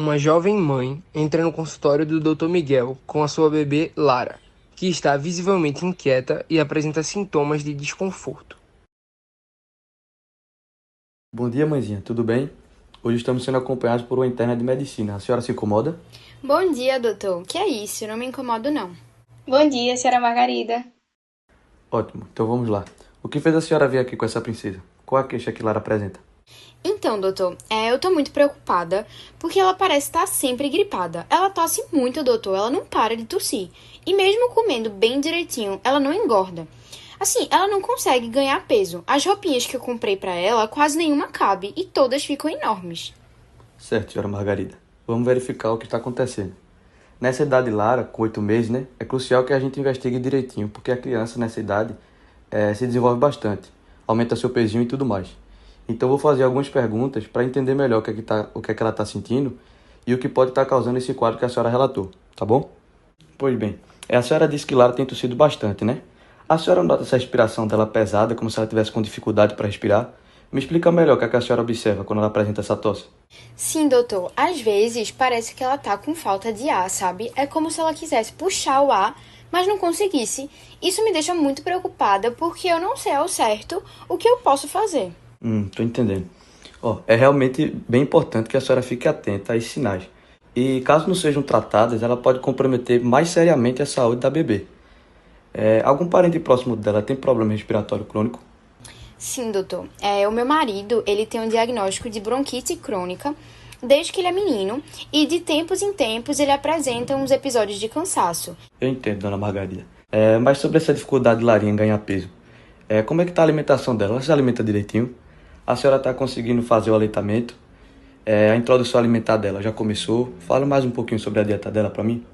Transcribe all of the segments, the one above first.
uma jovem mãe entra no consultório do Dr. Miguel com a sua bebê Lara, que está visivelmente inquieta e apresenta sintomas de desconforto. Bom dia, mãezinha, tudo bem? Hoje estamos sendo acompanhados por uma interna de medicina. A senhora se incomoda? Bom dia, doutor. Que é isso? Não me incomodo, não. Bom dia, senhora Margarida. Ótimo, então vamos lá. O que fez a senhora vir aqui com essa princesa? Qual a queixa que Lara apresenta? Então, doutor, eu tô muito preocupada porque ela parece estar sempre gripada. Ela tosse muito, doutor, ela não para de tossir. E mesmo comendo bem direitinho, ela não engorda. Assim, ela não consegue ganhar peso. As roupinhas que eu comprei pra ela, quase nenhuma cabe e todas ficam enormes. Certo, senhora Margarida. Vamos verificar o que está acontecendo. Nessa idade de Lara, com 8 meses, né, é crucial que a gente investigue direitinho, porque a criança nessa idade se desenvolve bastante, aumenta seu pezinho e tudo mais. Então vou fazer algumas perguntas para entender melhor o que é que ela está sentindo e o que pode estar causando esse quadro que a senhora relatou, tá bom? Pois bem, a senhora disse que Lara tem tossido bastante, né? A senhora nota essa respiração dela pesada, como se ela tivesse com dificuldade para respirar? Me explica melhor o que é que a senhora observa quando ela apresenta essa tosse. Sim, doutor, às vezes parece que ela tá com falta de ar, sabe? É como se ela quisesse puxar o ar, mas não conseguisse. Isso me deixa muito preocupada porque eu não sei ao certo o que eu posso fazer. Tô entendendo. Ó, é realmente bem importante que a senhora fique atenta a esses sinais. E caso não sejam tratadas, ela pode comprometer mais seriamente a saúde da bebê. Algum parente próximo dela tem problema respiratório crônico? Sim, doutor. O meu marido, ele tem um diagnóstico de bronquite crônica desde que ele é menino e de tempos em tempos ele apresenta uns episódios de cansaço. Eu entendo, dona Margarida. Mas sobre essa dificuldade de Larinha em ganhar peso, como é que tá a alimentação dela? Ela se alimenta direitinho? A senhora está conseguindo fazer o aleitamento? A introdução alimentar dela já começou? Fala mais um pouquinho sobre a dieta dela para mim.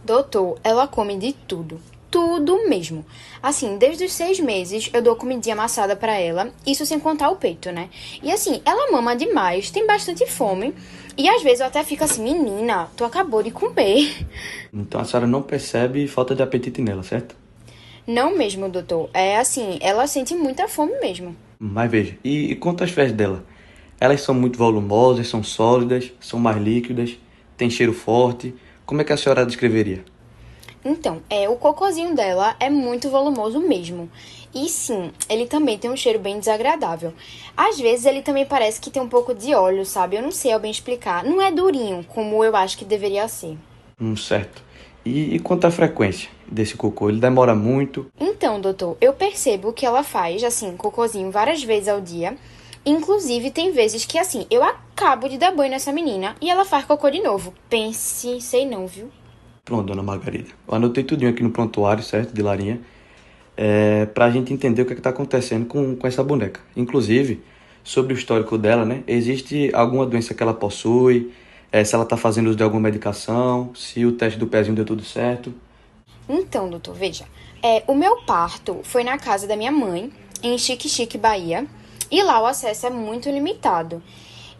Doutor, ela come de tudo. Tudo mesmo. Assim, desde os 6 meses eu dou comidinha amassada pra ela, isso sem contar o peito, né? E assim, ela mama demais, tem bastante fome. E às vezes eu até fico assim, menina, tu acabou de comer. Então a senhora não percebe falta de apetite nela, certo? Não mesmo, doutor. É assim, ela sente muita fome mesmo. Mas veja, e quanto às fezes dela? Elas são muito volumosas, são sólidas, são mais líquidas, têm cheiro forte. Como é que a senhora descreveria? Então, o cocôzinho dela é muito volumoso mesmo. E sim, ele também tem um cheiro bem desagradável. Às vezes ele também parece que tem um pouco de óleo, sabe? Eu não sei bem explicar. Não é durinho, como eu acho que deveria ser. Certo. E quanto à frequência desse cocô? Ele demora muito? Então, doutor, eu percebo que ela faz, assim, cocôzinho várias vezes ao dia. Inclusive, tem vezes que, assim, eu acabo de dar banho nessa menina e ela faz cocô de novo. Pense, sei não, viu? Pronto, dona Margarida. Eu anotei tudinho aqui no prontuário, certo? De Larinha. Pra gente entender o que está acontecendo com essa boneca. Inclusive, sobre o histórico dela, né? Existe alguma doença que ela possui? Se ela está fazendo uso de alguma medicação? Se o teste do pezinho deu tudo certo? Então, doutor, veja. O meu parto foi na casa da minha mãe, em Xique-Xique, Bahia. E lá o acesso é muito limitado.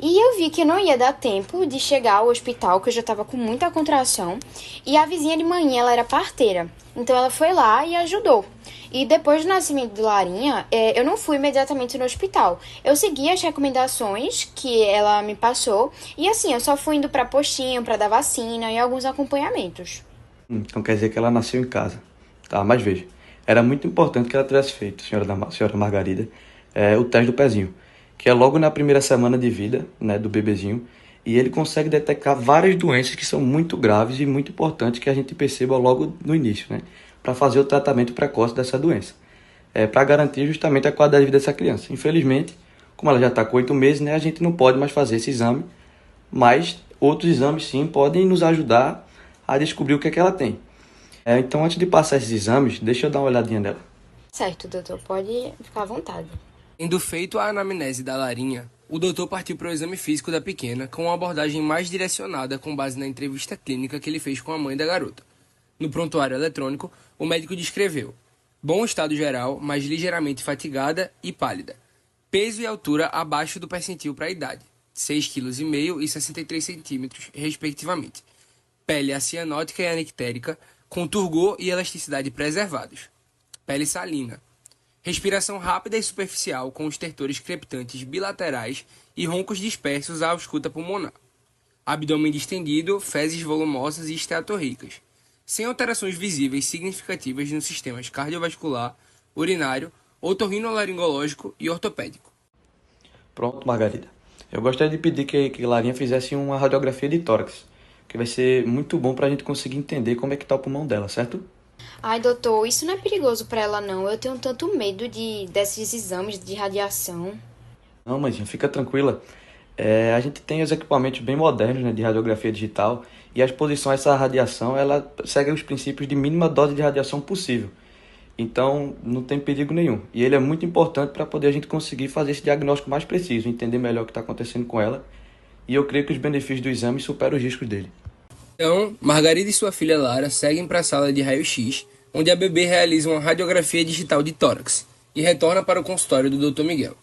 E eu vi que não ia dar tempo de chegar ao hospital, que eu já estava com muita contração. E a vizinha de manhã, ela era parteira. Então ela foi lá e ajudou. E depois do nascimento de Larinha, eu não fui imediatamente no hospital. Eu segui as recomendações que ela me passou. E assim, eu só fui indo para postinho, para dar vacina e alguns acompanhamentos. Então quer dizer que ela nasceu em casa. Tá, mas veja. Era muito importante que ela tivesse feito, senhora Margarida, o teste do pezinho, que é logo na primeira semana de vida, né, do bebezinho, e ele consegue detectar várias doenças que são muito graves e muito importantes que a gente perceba logo no início, né, para fazer o tratamento precoce dessa doença, para garantir justamente a qualidade de vida dessa criança. Infelizmente, como ela já está com 8 meses, né, a gente não pode mais fazer esse exame, mas outros exames sim podem nos ajudar a descobrir o que é que ela tem. Então, antes de passar esses exames, deixa eu dar uma olhadinha nela. Certo, doutor, pode ficar à vontade. Tendo feito a anamnese da Larinha, o doutor partiu para o exame físico da pequena com uma abordagem mais direcionada com base na entrevista clínica que ele fez com a mãe da garota. No prontuário eletrônico, o médico descreveu: bom estado geral, mas ligeiramente fatigada e pálida. Peso e altura abaixo do percentil para a idade, 6,5 kg e 63 centímetros, respectivamente. Pele acianótica e anictérica, com turgor e elasticidade preservados. Pele salina. Respiração rápida e superficial com estertores crepitantes bilaterais e roncos dispersos à ausculta pulmonar. abdômen distendido, fezes volumosas e esteatorricas, sem alterações visíveis significativas nos sistemas cardiovascular, urinário, otorrinolaringológico e ortopédico. Pronto, Margarida. Eu gostaria de pedir que Larinha fizesse uma radiografia de tórax, que vai ser muito bom para a gente conseguir entender como é que tá o pulmão dela, certo? Ai, doutor, isso não é perigoso pra ela, não. Eu tenho tanto medo desses exames de radiação. Não, mãezinha, fica tranquila. A gente tem os equipamentos bem modernos, né, de radiografia digital e a exposição a essa radiação, ela segue os princípios de mínima dose de radiação possível. Então, não tem perigo nenhum. E ele é muito importante para poder a gente conseguir fazer esse diagnóstico mais preciso, entender melhor o que está acontecendo com ela. E eu creio que os benefícios do exame superam os riscos dele. Então, Margarida e sua filha Lara seguem para a sala de raio-x, onde a bebê realiza uma radiografia digital de tórax e retorna para o consultório do Dr. Miguel.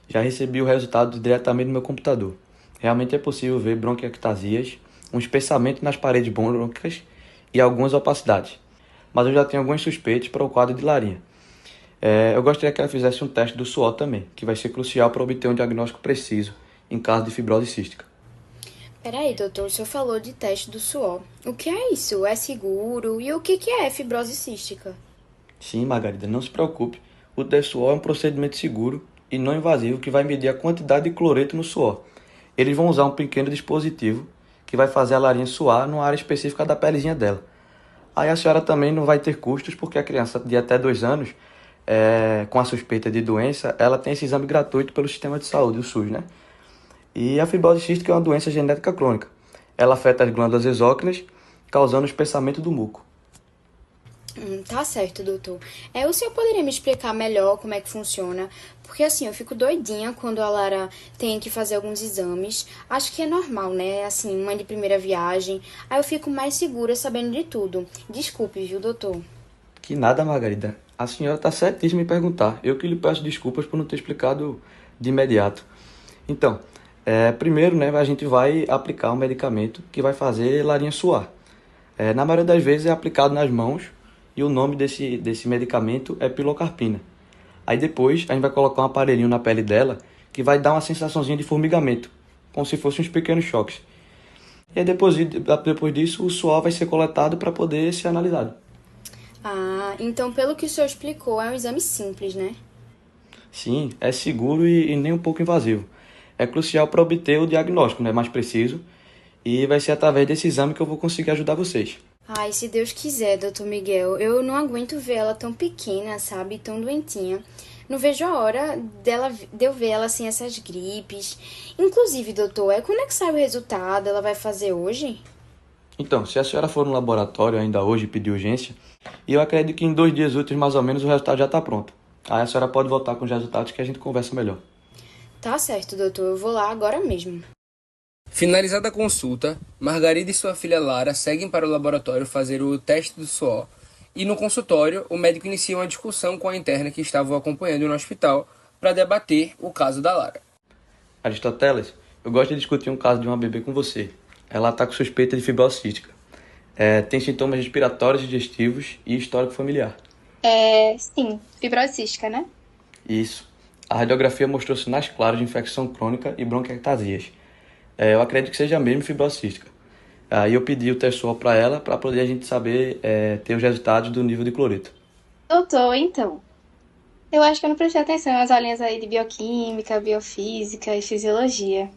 Já recebi o resultado diretamente no meu computador. Realmente é possível ver bronquiectasias, um espessamento nas paredes brônquicas e algumas opacidades. Mas eu já tenho alguns suspeitos para o quadro de Larinha. Eu gostaria que ela fizesse um teste do suor também, que vai ser crucial para obter um diagnóstico preciso em caso de fibrose cística. Peraí, doutor, o senhor falou de teste do suor. O que é isso? É seguro? E o que é fibrose cística? Sim, Margarida, não se preocupe. O teste suor é um procedimento seguro e não invasivo que vai medir a quantidade de cloreto no suor. Eles vão usar um pequeno dispositivo que vai fazer a Larinha suar numa área específica da pelezinha dela. Aí a senhora também não vai ter custos, porque a criança de até 2 anos, com a suspeita de doença, ela tem esse exame gratuito pelo sistema de saúde, o SUS, né? E a fibrose cística é uma doença genética crônica. Ela afeta as glândulas exócrinas, causando o espessamento do muco. Tá certo, doutor. O senhor poderia me explicar melhor como é que funciona? Porque assim, eu fico doidinha quando a Lara tem que fazer alguns exames. Acho que é normal, né? Assim, mãe de primeira viagem. Aí eu fico mais segura sabendo de tudo. Desculpe, viu, doutor? Que nada, Margarida. A senhora está certíssima em perguntar. Eu que lhe peço desculpas por não ter explicado de imediato. Então, primeiro, né, a gente vai aplicar um medicamento que vai fazer Larinha suar. Na maioria das vezes é aplicado nas mãos e o nome desse medicamento é pilocarpina. Aí depois a gente vai colocar um aparelhinho na pele dela que vai dar uma sensaçãozinha de formigamento, como se fossem uns pequenos choques. E aí depois disso o suor vai ser coletado para poder ser analisado. Ah, então pelo que o senhor explicou, é um exame simples, né? Sim, é seguro e nem um pouco invasivo. É crucial para obter o diagnóstico, né, mais preciso, e vai ser através desse exame que eu vou conseguir ajudar vocês. Ai, se Deus quiser, doutor Miguel. Eu não aguento ver ela tão pequena, sabe? Tão doentinha. Não vejo a hora de eu ver ela assim, essas gripes. Inclusive, doutor, quando é que sai o resultado? Ela vai fazer hoje? Então, se a senhora for no laboratório ainda hoje e pedir urgência, eu acredito que em 2 dias úteis mais ou menos o resultado já está pronto. Aí a senhora pode voltar com os resultados que a gente conversa melhor. Tá certo, doutor. Eu vou lá agora mesmo. Finalizada a consulta, Margarida e sua filha Lara seguem para o laboratório fazer o teste do suor e no consultório o médico inicia uma discussão com a interna que estava o acompanhando no hospital para debater o caso da Lara. Aristoteles, eu gosto de discutir um caso de uma bebê com você. Ela está com suspeita de fibrose cística. Tem sintomas respiratórios, digestivos e histórico familiar. Sim, fibrose cística, né? Isso. A radiografia mostrou sinais claros de infecção crônica e bronquiectasias. Eu acredito que seja mesmo fibrose cística. Aí eu pedi o teste suor para ela, para poder a gente saber ter os resultados do nível de cloreto. Doutor, então, eu acho que eu não prestei atenção nas aulinhas aí de bioquímica, biofísica e fisiologia.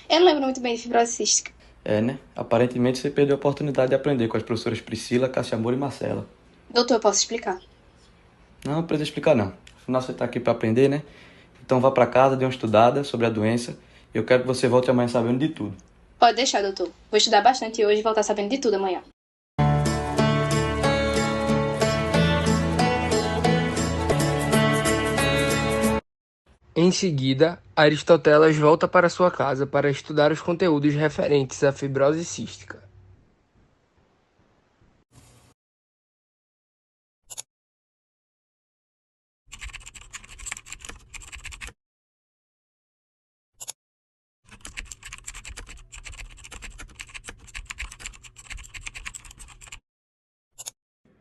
Eu não lembro muito bem de fibrose cística. Né? Aparentemente você perdeu a oportunidade de aprender com as professoras Priscila, Cássia Moura e Marcela. Doutor, eu posso explicar? Não precisa explicar não. Afinal você está aqui para aprender, né? Então vá para casa, dê uma estudada sobre a doença. Eu quero que você volte amanhã sabendo de tudo. Pode deixar, doutor. Vou estudar bastante hoje e voltar sabendo de tudo amanhã. Em seguida, Aristoteles volta para sua casa para estudar os conteúdos referentes à fibrose cística.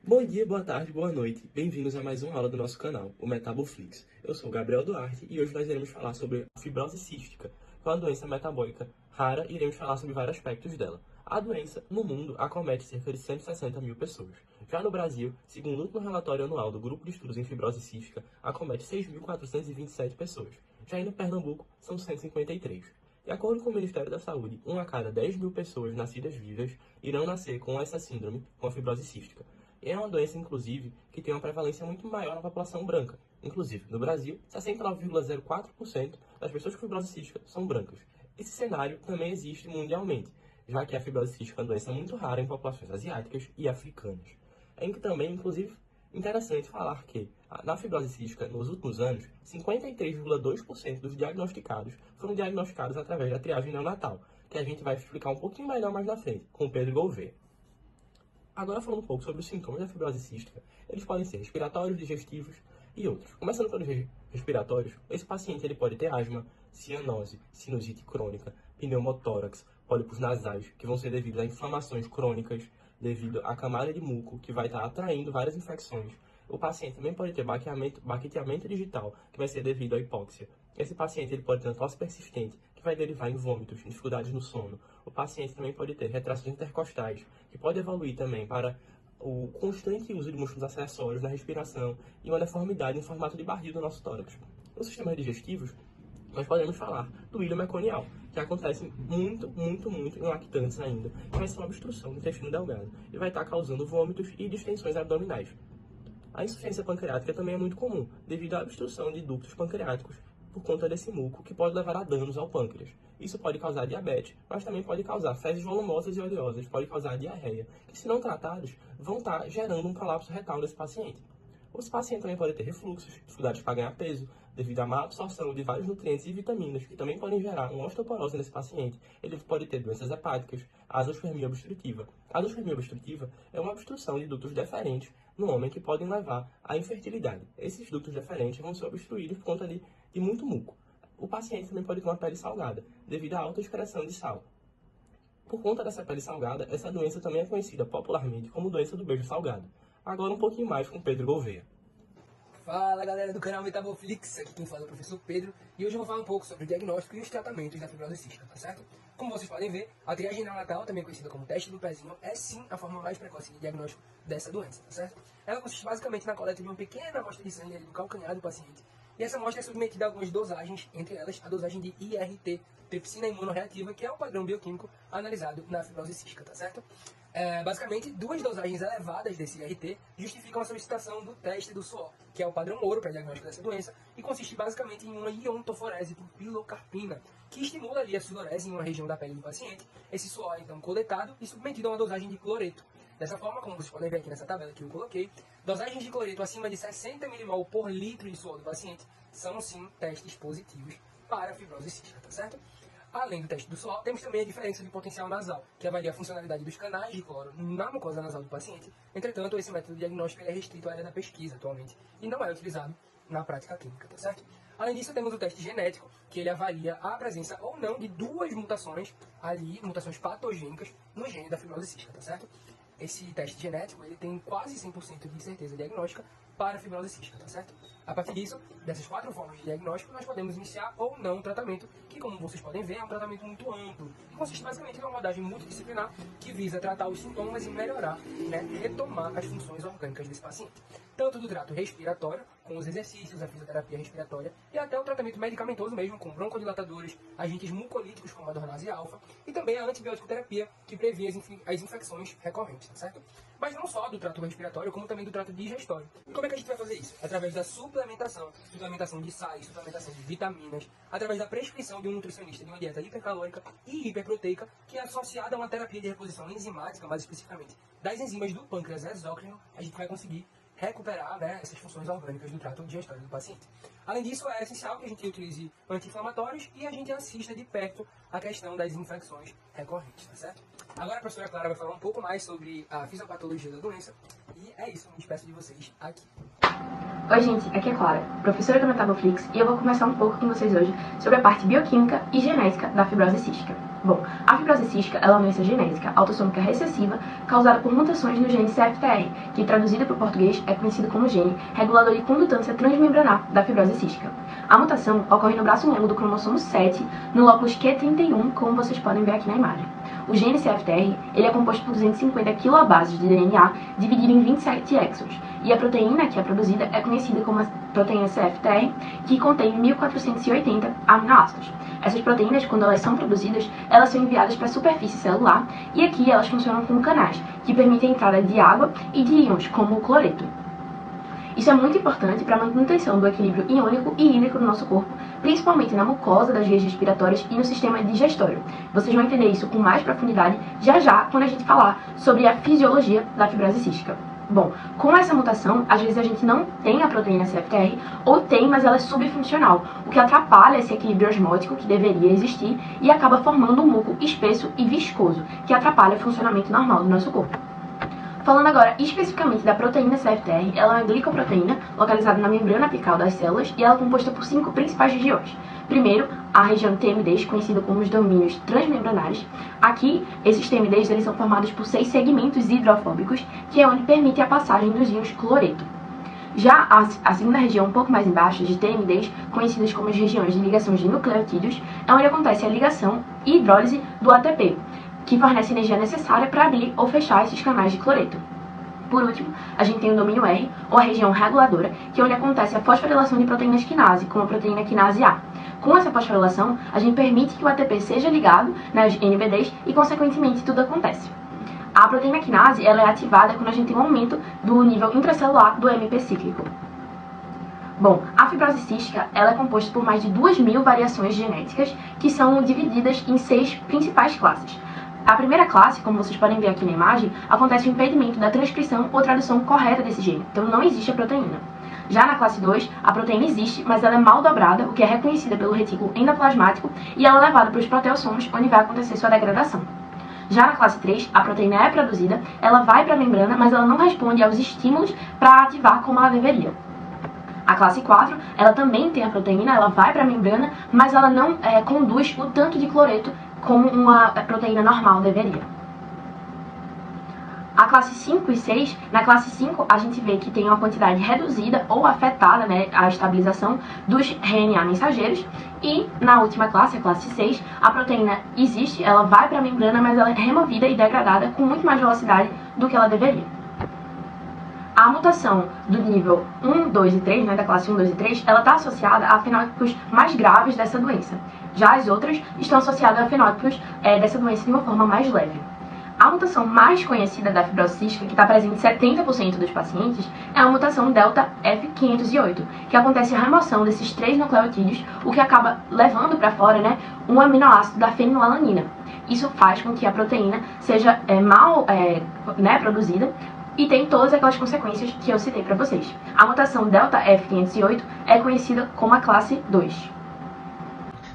Bom dia, boa tarde, boa noite. Bem-vindos a mais uma aula do nosso canal, o Metaboflix. Eu sou o Gabriel Duarte e hoje nós iremos falar sobre a fibrose cística, que é uma doença metabólica rara e iremos falar sobre vários aspectos dela. A doença, no mundo, acomete cerca de 160 mil pessoas. Já no Brasil, segundo o último relatório anual do Grupo de Estudos em Fibrose Cística, acomete 6.427 pessoas. Já no Pernambuco, são 153. De acordo com o Ministério da Saúde, 1 a cada 10 mil pessoas nascidas vivas irão nascer com essa síndrome, com a fibrose cística. E é uma doença, inclusive, que tem uma prevalência muito maior na população branca. Inclusive, no Brasil, 69,04% das pessoas com fibrose cística são brancas. Esse cenário também existe mundialmente, já que a fibrose cística é uma doença muito rara em populações asiáticas e africanas. É também, inclusive, interessante falar que, na fibrose cística, nos últimos anos, 53,2% dos diagnosticados foram diagnosticados através da triagem neonatal, que a gente vai explicar um pouquinho melhor mais na frente, com o Pedro Gouveia. Agora falando um pouco sobre os sintomas da fibrose cística, eles podem ser respiratórios, digestivos e outros. Começando pelos respiratórios, esse paciente ele pode ter asma, cianose, sinusite crônica, pneumotórax, pólipos nasais, que vão ser devido a inflamações crônicas, devido à camada de muco, que vai estar atraindo várias infecções. O paciente também pode ter baqueteamento digital, que vai ser devido à hipóxia. Esse paciente ele pode ter uma tosse persistente, que vai derivar em vômitos, dificuldades no sono. O paciente também pode ter retrações intercostais, que pode evoluir também para o constante uso de músculos acessórios na respiração e uma deformidade em formato de barril do nosso tórax. Nos sistemas digestivos, nós podemos falar do ilho meconial, que acontece muito em lactantes ainda, que vai ser uma obstrução do intestino delgado e vai estar causando vômitos e distensões abdominais. A insuficiência pancreática também é muito comum, devido à obstrução de ductos pancreáticos por conta desse muco, que pode levar a danos ao pâncreas. Isso pode causar diabetes, mas também pode causar fezes volumosas e oleosas, pode causar diarreia, que se não tratados, vão estar gerando um prolapso retal desse paciente. Esse paciente também pode ter refluxos, dificuldades para ganhar peso, devido à má absorção de vários nutrientes e vitaminas, que também podem gerar uma osteoporose nesse paciente. Ele pode ter doenças hepáticas, azospermia obstrutiva. A azospermia obstrutiva é uma obstrução de dutos deferentes no homem que podem levar à infertilidade. Esses dutos deferentes vão ser obstruídos por conta de muito muco. O paciente também pode ter uma pele salgada, devido à alta excreção de sal. Por conta dessa pele salgada, essa doença também é conhecida popularmente como doença do beijo salgado. Agora um pouquinho mais com Pedro Gouveia. Fala galera do canal Metaboflix, aqui quem fala é o professor Pedro e hoje eu vou falar um pouco sobre o diagnóstico e os tratamentos da fibrose cística, tá certo? Como vocês podem ver, a triagem neonatal, também conhecida como teste do pezinho, é sim a forma mais precoce de diagnóstico dessa doença, tá certo? Ela consiste basicamente na coleta de uma pequena amostra de sangue ali do calcanhar do paciente e essa amostra é submetida a algumas dosagens, entre elas a dosagem de IRT, tripsina imunorreativa, que é o padrão bioquímico analisado na fibrose cística, tá certo? Basicamente, duas dosagens elevadas desse IRT justificam a solicitação do teste do suor, que é o padrão ouro para diagnóstico dessa doença, e consiste basicamente em uma iontoforese por pilocarpina, que estimula ali a sudorese em uma região da pele do paciente. Esse suor é então coletado e submetido a uma dosagem de cloreto. Dessa forma, como vocês podem ver aqui nessa tabela que eu coloquei, dosagens de cloreto acima de 60 mmol por litro de suor do paciente são sim testes positivos para a fibrose cística, tá certo? Além do teste do suor, temos também a diferença de potencial nasal, que avalia a funcionalidade dos canais de cloro na mucosa nasal do paciente. Entretanto, esse método diagnóstico é restrito à área da pesquisa atualmente e não é utilizado na prática clínica, tá certo? Além disso, temos o teste genético, que ele avalia a presença ou não de duas mutações ali, mutações patogênicas no gene da fibrose cística, tá certo? Esse teste genético, ele tem quase 100% de certeza diagnóstica para a fibrose cística, tá certo? A partir disso, dessas 4 formas de diagnóstico, nós podemos iniciar ou não um tratamento, que como vocês podem ver, é um tratamento muito amplo, que consiste basicamente em uma abordagem multidisciplinar que visa tratar os sintomas e melhorar, retomar as funções orgânicas desse paciente. Tanto do trato respiratório, com os exercícios, a fisioterapia respiratória, e até o tratamento medicamentoso mesmo, com broncodilatadores, agentes mucolíticos como a dornase alfa, e também a antibiótico terapia, que previne as infecções recorrentes, tá certo? Mas não só do trato respiratório, como também do trato digestório. Como é que a gente vai fazer isso? Através da suplementação de sais, suplementação de vitaminas, através da prescrição de um nutricionista de uma dieta hipercalórica e hiperproteica, que é associada a uma terapia de reposição enzimática, mais especificamente das enzimas do pâncreas exócrino, a gente vai conseguir recuperar essas funções orgânicas do trato digestório do paciente. Além disso, é essencial que a gente utilize anti-inflamatórios e a gente assista de perto a questão das infecções recorrentes, tá certo? Agora a professora Clara vai falar um pouco mais sobre a fisiopatologia da doença e é isso, me despeço de vocês aqui. Oi gente, aqui é Clara, professora do Metaboflix, e eu vou conversar um pouco com vocês hoje sobre a parte bioquímica e genética da fibrose cística. Bom, a fibrose cística é uma doença genética autossômica recessiva causada por mutações no gene CFTR, que traduzido para o português é conhecido como gene regulador de condutância transmembranar da fibrose cística. A mutação ocorre no braço longo do cromossomo 7, no lóculo Q31, como vocês podem ver aqui na imagem. O gene CFTR ele é composto por 250 kilobases de DNA dividido em 27 exons, e a proteína que é produzida é conhecida como a proteína CFTR, que contém 1480 aminoácidos. Essas proteínas, quando elas são produzidas, elas são enviadas para a superfície celular, e aqui elas funcionam como canais, que permitem a entrada de água e de íons, como o cloreto. Isso é muito importante para a manutenção do equilíbrio iônico e hídrico do nosso corpo, principalmente na mucosa das vias respiratórias e no sistema digestório. Vocês vão entender isso com mais profundidade já quando a gente falar sobre a fisiologia da fibrose cística. Bom, com essa mutação, às vezes a gente não tem a proteína CFTR, ou tem, mas ela é subfuncional, o que atrapalha esse equilíbrio osmótico que deveria existir e acaba formando um muco espesso e viscoso, que atrapalha o funcionamento normal do nosso corpo. Falando agora especificamente da proteína CFTR, ela é uma glicoproteína localizada na membrana apical das células e ela é composta por 5 principais regiões. Primeiro, a região TMDs, conhecida como os domínios transmembranares. Aqui, esses TMDs eles são formados por 6 segmentos hidrofóbicos, que é onde permite a passagem dos íons cloreto. Já a segunda região, um pouco mais embaixo, de TMDs, conhecidas como as regiões de ligação de nucleotídeos, é onde acontece a ligação e hidrólise do ATP, que fornece a energia necessária para abrir ou fechar esses canais de cloreto. Por último, a gente tem o domínio R, ou a região reguladora, que é onde acontece a fosforilação de proteínas quinase, como a proteína quinase A. Com essa fosforilação, a gente permite que o ATP seja ligado nas NBDs e, consequentemente, tudo acontece. A proteína quinase ela é ativada quando a gente tem um aumento do nível intracelular do AMP cíclico. Bom, a fibrose cística ela é composta por mais de 2.000 variações genéticas que são divididas em 6 principais classes. A primeira classe, como vocês podem ver aqui na imagem, acontece o impedimento da transcrição ou tradução correta desse gene, então não existe a proteína. Já na classe 2, a proteína existe, mas ela é mal dobrada, o que é reconhecida pelo retículo endoplasmático, e ela é levada para os proteossomos, onde vai acontecer sua degradação. Já na classe 3, a proteína é produzida, ela vai para a membrana, mas ela não responde aos estímulos para ativar como ela deveria. A classe 4, ela também tem a proteína, ela vai para a membrana, mas ela não conduz o tanto de cloreto como uma proteína normal deveria. A classe 5 e 6, na classe 5 a gente vê que tem uma quantidade reduzida ou afetada, a estabilização dos RNA mensageiros, e na última classe, a classe 6, a proteína existe, ela vai para a membrana, mas ela é removida e degradada com muito mais velocidade do que ela deveria. A mutação do nível 1, 2 e 3, da classe 1, 2 e 3, ela está associada a fenótipos mais graves dessa doença. Já as outras estão associadas a fenótipos dessa doença de uma forma mais leve. A mutação mais conhecida da fibrose cística, que está presente em 70% dos pacientes, é a mutação delta F508, que acontece a remoção desses 3 nucleotídeos, o que acaba levando para fora um aminoácido da fenilalanina. Isso faz com que a proteína seja mal produzida, e tem todas aquelas consequências que eu citei para vocês. A mutação delta F508 é conhecida como a classe 2.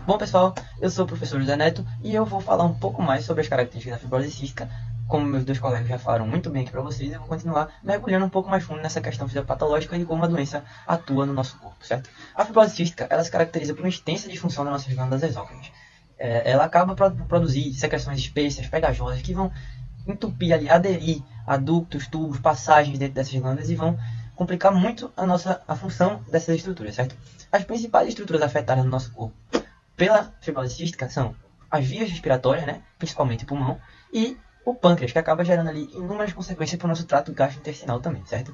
Bom pessoal, eu sou o professor José Neto e eu vou falar um pouco mais sobre as características da fibrose cística. Como meus dois colegas já falaram muito bem aqui para vocês, eu vou continuar mergulhando um pouco mais fundo nessa questão fisiopatológica e como a doença atua no nosso corpo, certo? A fibrose cística, ela se caracteriza por uma extensa disfunção das nossas glândulas exócrinas. Ela acaba por produzir secreções espessas, pegajosas, que vão entupir ali, aderir a ductos, tubos, passagens dentro dessas glândulas e vão complicar muito a função dessas estruturas, certo? As principais estruturas afetadas no nosso corpo pela fibrose cística são as vias respiratórias, principalmente o pulmão, e o pâncreas, que acaba gerando ali inúmeras consequências para o nosso trato gastrointestinal também, certo?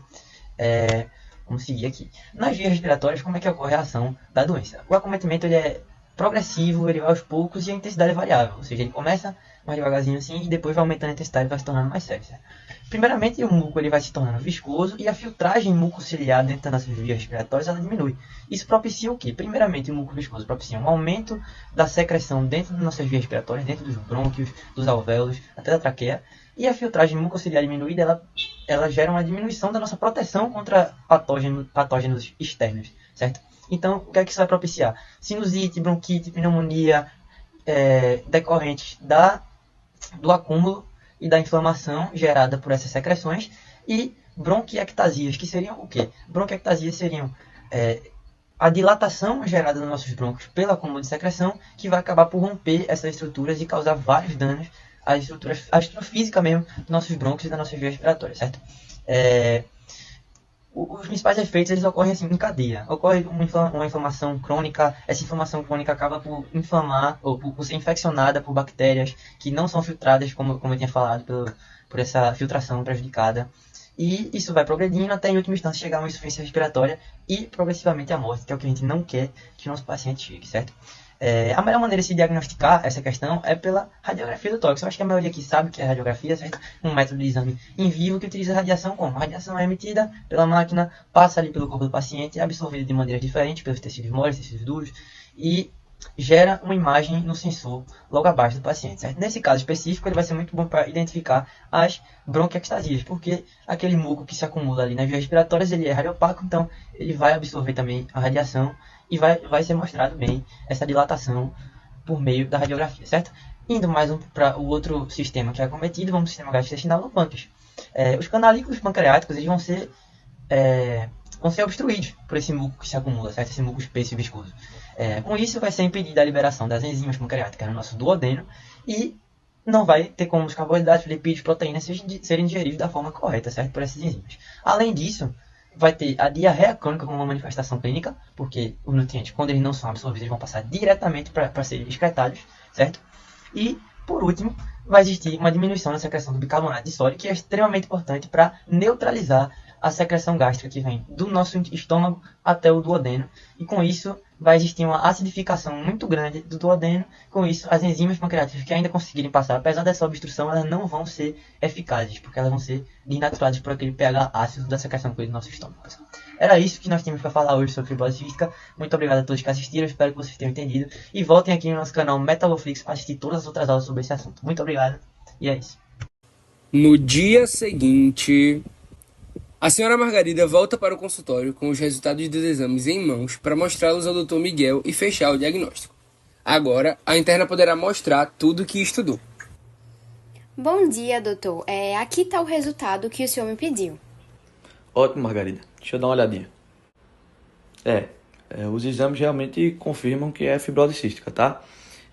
Vamos seguir aqui. Nas vias respiratórias, como é que ocorre a ação da doença? O acometimento ele é progressivo, ele vai aos poucos e a intensidade é variável, ou seja, ele começa mais devagarzinho assim e depois vai aumentando a intensidade e vai se tornando mais sério, certo? Primeiramente, o muco ele vai se tornando viscoso e a filtragem mucociliar dentro das nossas vias respiratórias ela diminui. Isso propicia o quê? Primeiramente, o muco viscoso propicia um aumento da secreção dentro das nossas vias respiratórias, dentro dos brônquios, dos alvéolos, até da traqueia. E a filtragem mucociliar diminuída, ela gera uma diminuição da nossa proteção contra patógenos externos, certo? Então, o que é que isso vai propiciar? Sinusite, bronquite, pneumonia, decorrentes do acúmulo e da inflamação gerada por essas secreções, e bronquiectasias, que seriam o quê? Bronquiectasias seriam a dilatação gerada nos nossos brônquios pelo acúmulo de secreção, que vai acabar por romper essas estruturas e causar vários danos às estruturas, à estrutura física mesmo dos nossos brônquios e das nossas vias respiratórias, certo? Os principais efeitos eles ocorrem assim em cadeia. Ocorre uma inflamação crônica, essa inflamação crônica acaba por inflamar ou por ser infeccionada por bactérias que não são filtradas, como eu tinha falado, por essa filtração prejudicada. E isso vai progredindo até, em última instância, chegar a uma insuficiência respiratória e progressivamente a morte, que é o que a gente não quer que o nosso paciente chegue, certo? A melhor maneira de se diagnosticar essa questão é pela radiografia do tórax. Eu acho que a maioria aqui sabe que é radiografia, certo? Um método de exame em vivo que utiliza radiação como? A radiação é emitida pela máquina, passa ali pelo corpo do paciente, é absorvida de maneiras diferentes pelos tecidos moles, tecidos duros, e gera uma imagem no sensor logo abaixo do paciente, certo? Nesse caso específico, ele vai ser muito bom para identificar as bronquiectasias, porque aquele muco que se acumula ali nas vias respiratórias, ele é radiopaco, então ele vai absorver também a radiação e vai ser mostrado bem essa dilatação por meio da radiografia, certo? Indo mais para o outro sistema que é acometido, vamos para o sistema gastrointestinal no pâncreas. Os canalículos pancreáticos eles vão ser obstruídos por esse muco que se acumula, certo? Esse muco espesso e viscoso. Com isso, vai ser impedida a liberação das enzimas pancreáticas no nosso duodeno e não vai ter como os carboidratos, lipídios, proteínas serem digeridos da forma correta, certo? Por essas enzimas. Além disso, vai ter a diarreia crônica como uma manifestação clínica, porque os nutrientes, quando eles não são absorvidos, eles vão passar diretamente para serem excretados, certo? E, por último, vai existir uma diminuição na secreção do bicarbonato de sódio, que é extremamente importante para neutralizar a secreção gástrica que vem do nosso estômago até o duodeno. E com isso vai existir uma acidificação muito grande do duodeno. Com isso, as enzimas pancreáticas que ainda conseguirem passar, apesar dessa obstrução, elas não vão ser eficazes, porque elas vão ser desnaturadas por aquele pH ácido da secreção que vem do nosso estômago. Era isso que nós tínhamos para falar hoje sobre fibrose cística. Muito obrigado a todos que assistiram, espero que vocês tenham entendido. E voltem aqui no nosso canal Metaloflix para assistir todas as outras aulas sobre esse assunto. Muito obrigado, e é isso. No dia seguinte, a senhora Margarida volta para o consultório com os resultados dos exames em mãos para mostrá-los ao Dr. Miguel e fechar o diagnóstico. Agora, a interna poderá mostrar tudo o que estudou. Bom dia, doutor. Aqui está o resultado que o senhor me pediu. Ótimo, Margarida. Deixa eu dar uma olhadinha. Os exames realmente confirmam que é fibrose cística, tá?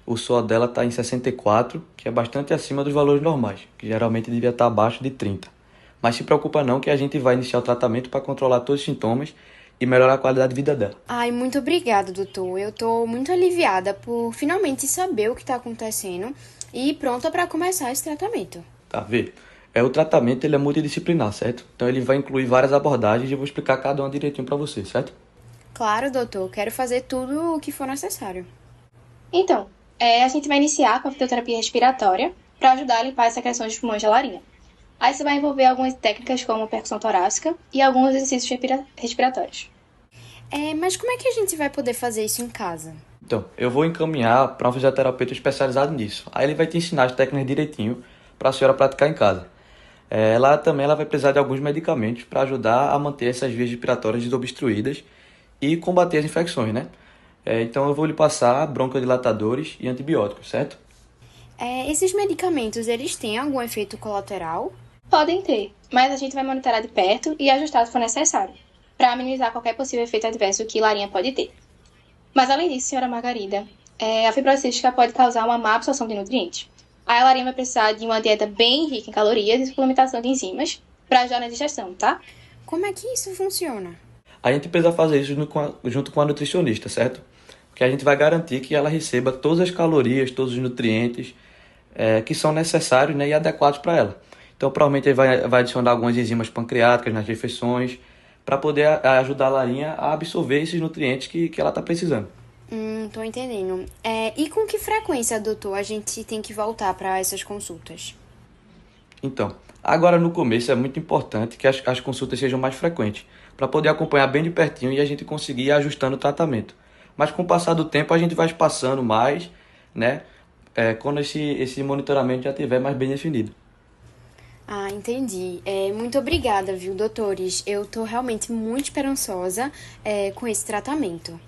O SOA dela está em 64, que é bastante acima dos valores normais, que geralmente devia estar abaixo de 30. Mas se preocupa não, que a gente vai iniciar o tratamento para controlar todos os sintomas e melhorar a qualidade de vida dela. Ai, muito obrigada, doutor. Eu tô muito aliviada por finalmente saber o que está acontecendo e pronta para começar esse tratamento. Tá, vê? O tratamento ele é multidisciplinar, certo? Então ele vai incluir várias abordagens e eu vou explicar cada uma direitinho para você, certo? Claro, doutor. Quero fazer tudo o que for necessário. Então, a gente vai iniciar com a fitoterapia respiratória para ajudar a limpar as secreções dos pulmões da larinha. Aí você vai envolver algumas técnicas como percussão torácica e alguns exercícios respiratórios. Mas como é que a gente vai poder fazer isso em casa? Então, eu vou encaminhar para um fisioterapeuta especializado nisso. Aí ele vai te ensinar as técnicas direitinho para a senhora praticar em casa. Ela vai precisar de alguns medicamentos para ajudar a manter essas vias respiratórias desobstruídas e combater as infecções, né? Então eu vou lhe passar broncodilatadores e antibióticos, certo? Esses medicamentos, eles têm algum efeito colateral? Podem ter, mas a gente vai monitorar de perto e ajustar se for necessário, para minimizar qualquer possível efeito adverso que larinha pode ter. Mas além disso, senhora Margarida, a fibrose cística pode causar uma má absorção de nutrientes. Aí a larinha vai precisar de uma dieta bem rica em calorias e suplementação de enzimas para ajudar na digestão, tá? Como é que isso funciona? A gente precisa fazer isso junto com a nutricionista, certo? Porque a gente vai garantir que ela receba todas as calorias, todos os nutrientes que são necessários, né, e adequados para ela. Então, provavelmente, ele vai adicionar algumas enzimas pancreáticas nas refeições para poder ajudar a larinha a absorver esses nutrientes que ela está precisando. Tô entendendo. E com que frequência, doutor, a gente tem que voltar para essas consultas? Então, agora no começo é muito importante que as consultas sejam mais frequentes, para poder acompanhar bem de pertinho e a gente conseguir ir ajustando o tratamento. Mas com o passar do tempo a gente vai espaçando mais, né? Quando esse monitoramento já estiver mais bem definido. Entendi. Muito obrigada, viu, doutores? Eu tô realmente muito esperançosa com esse tratamento.